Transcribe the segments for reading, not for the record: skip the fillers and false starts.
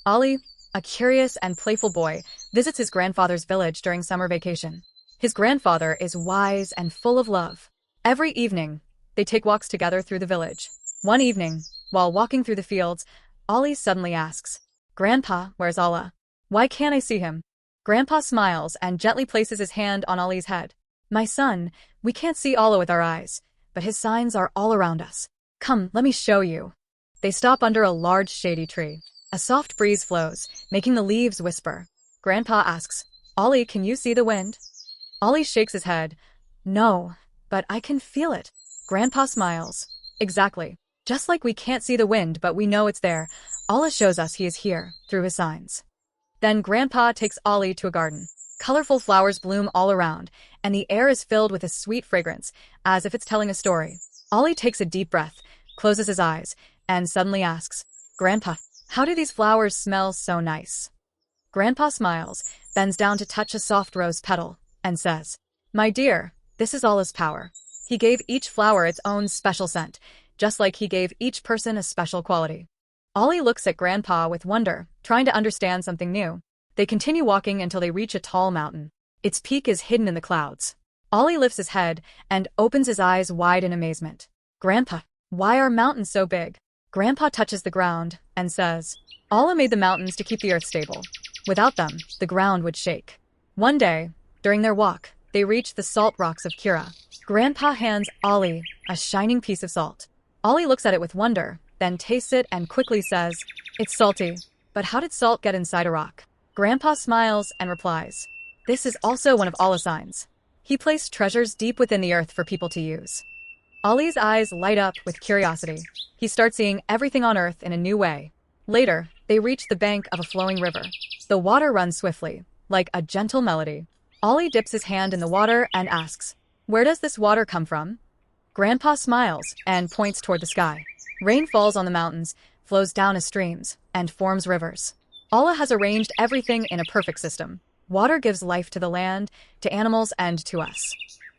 Ali, a curious and playful boy, visits his grandfather's village during summer vacation. His grandfather is wise and full of love. Every evening, they take walks together through the village. One evening, while walking through the fields, Ali suddenly asks, "Grandpa, where's Allah? Why can't I see him?" Grandpa smiles and gently places his hand on Ali's head. "My son, we can't see Allah with our eyes, but his signs are all around us. Come, let me show you." They stop under a large shady tree. A soft breeze flows, making the leaves whisper. Grandpa asks, "Ali, can you see the wind?" Ali shakes his head. "No, but I can feel it." Grandpa smiles. "Exactly. Just like we can't see the wind, but we know it's there, Allah shows us he is here, through his signs." Then Grandpa takes Ali to a garden. Colorful flowers bloom all around, and the air is filled with a sweet fragrance, as if it's telling a story. Ali takes a deep breath, closes his eyes, and suddenly asks, "Grandpa, how do these flowers smell so nice?" Grandpa smiles, bends down to touch a soft rose petal, and says, "My dear, this is Allah's power. He gave each flower its own special scent, just like he gave each person a special quality." Ali looks at Grandpa with wonder, trying to understand something new. They continue walking until they reach a tall mountain. Its peak is hidden in the clouds. Ali lifts his head and opens his eyes wide in amazement. "Grandpa, why are mountains so big?" Grandpa touches the ground and says, "Allah made the mountains to keep the earth stable. Without them, the ground would shake." One day, during their walk, they reach the salt rocks of Kira. Grandpa hands Ali a shining piece of salt. Ali looks at it with wonder, then tastes it and quickly says, "It's salty, but how did salt get inside a rock?" Grandpa smiles and replies, "This is also one of Allah's signs. He placed treasures deep within the earth for people to use." Ali's eyes light up with curiosity. He starts seeing everything on earth in a new way. Later, they reach the bank of a flowing river. The water runs swiftly, like a gentle melody. Ali dips his hand in the water and asks, "Where does this water come from?" Grandpa smiles and points toward the sky. Rain falls on the mountains, flows down as streams, and forms rivers. Allah has arranged everything in a perfect system. Water gives life to the land, to animals, and to us.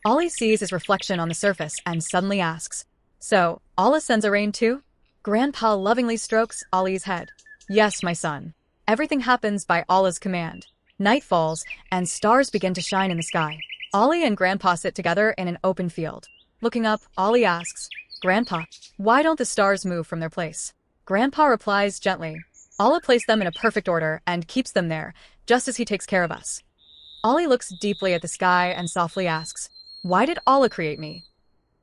Ali sees his reflection on the surface and suddenly asks, "So, Allah sends a rain too?" Grandpa lovingly strokes Ali's head. "Yes, my son. Everything happens by Allah's command." Night falls, and stars begin to shine in the sky. Ali and Grandpa sit together in an open field. Looking up, Ali asks, "Grandpa, why don't the stars move from their place?" Grandpa replies gently, "Allah placed them in a perfect order and keeps them there, just as he takes care of us." Ali looks deeply at the sky and softly asks, "Why did Allah create me?"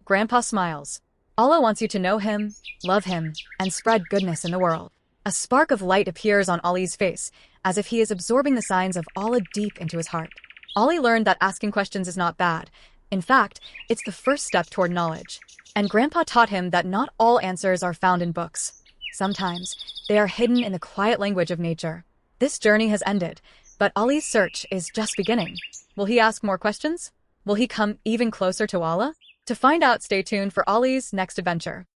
Grandpa smiles. "Allah wants you to know him, love him, and spread goodness in the world." A spark of light appears on Ali's face, as if he is absorbing the signs of Allah deep into his heart. Ali learned that asking questions is not bad. In fact, it's the first step toward knowledge. And Grandpa taught him that not all answers are found in books. Sometimes, they are hidden in the quiet language of nature. This journey has ended, but Ali's search is just beginning. Will he ask more questions? Will he come even closer to Allah? To find out, stay tuned for Ali's next adventure.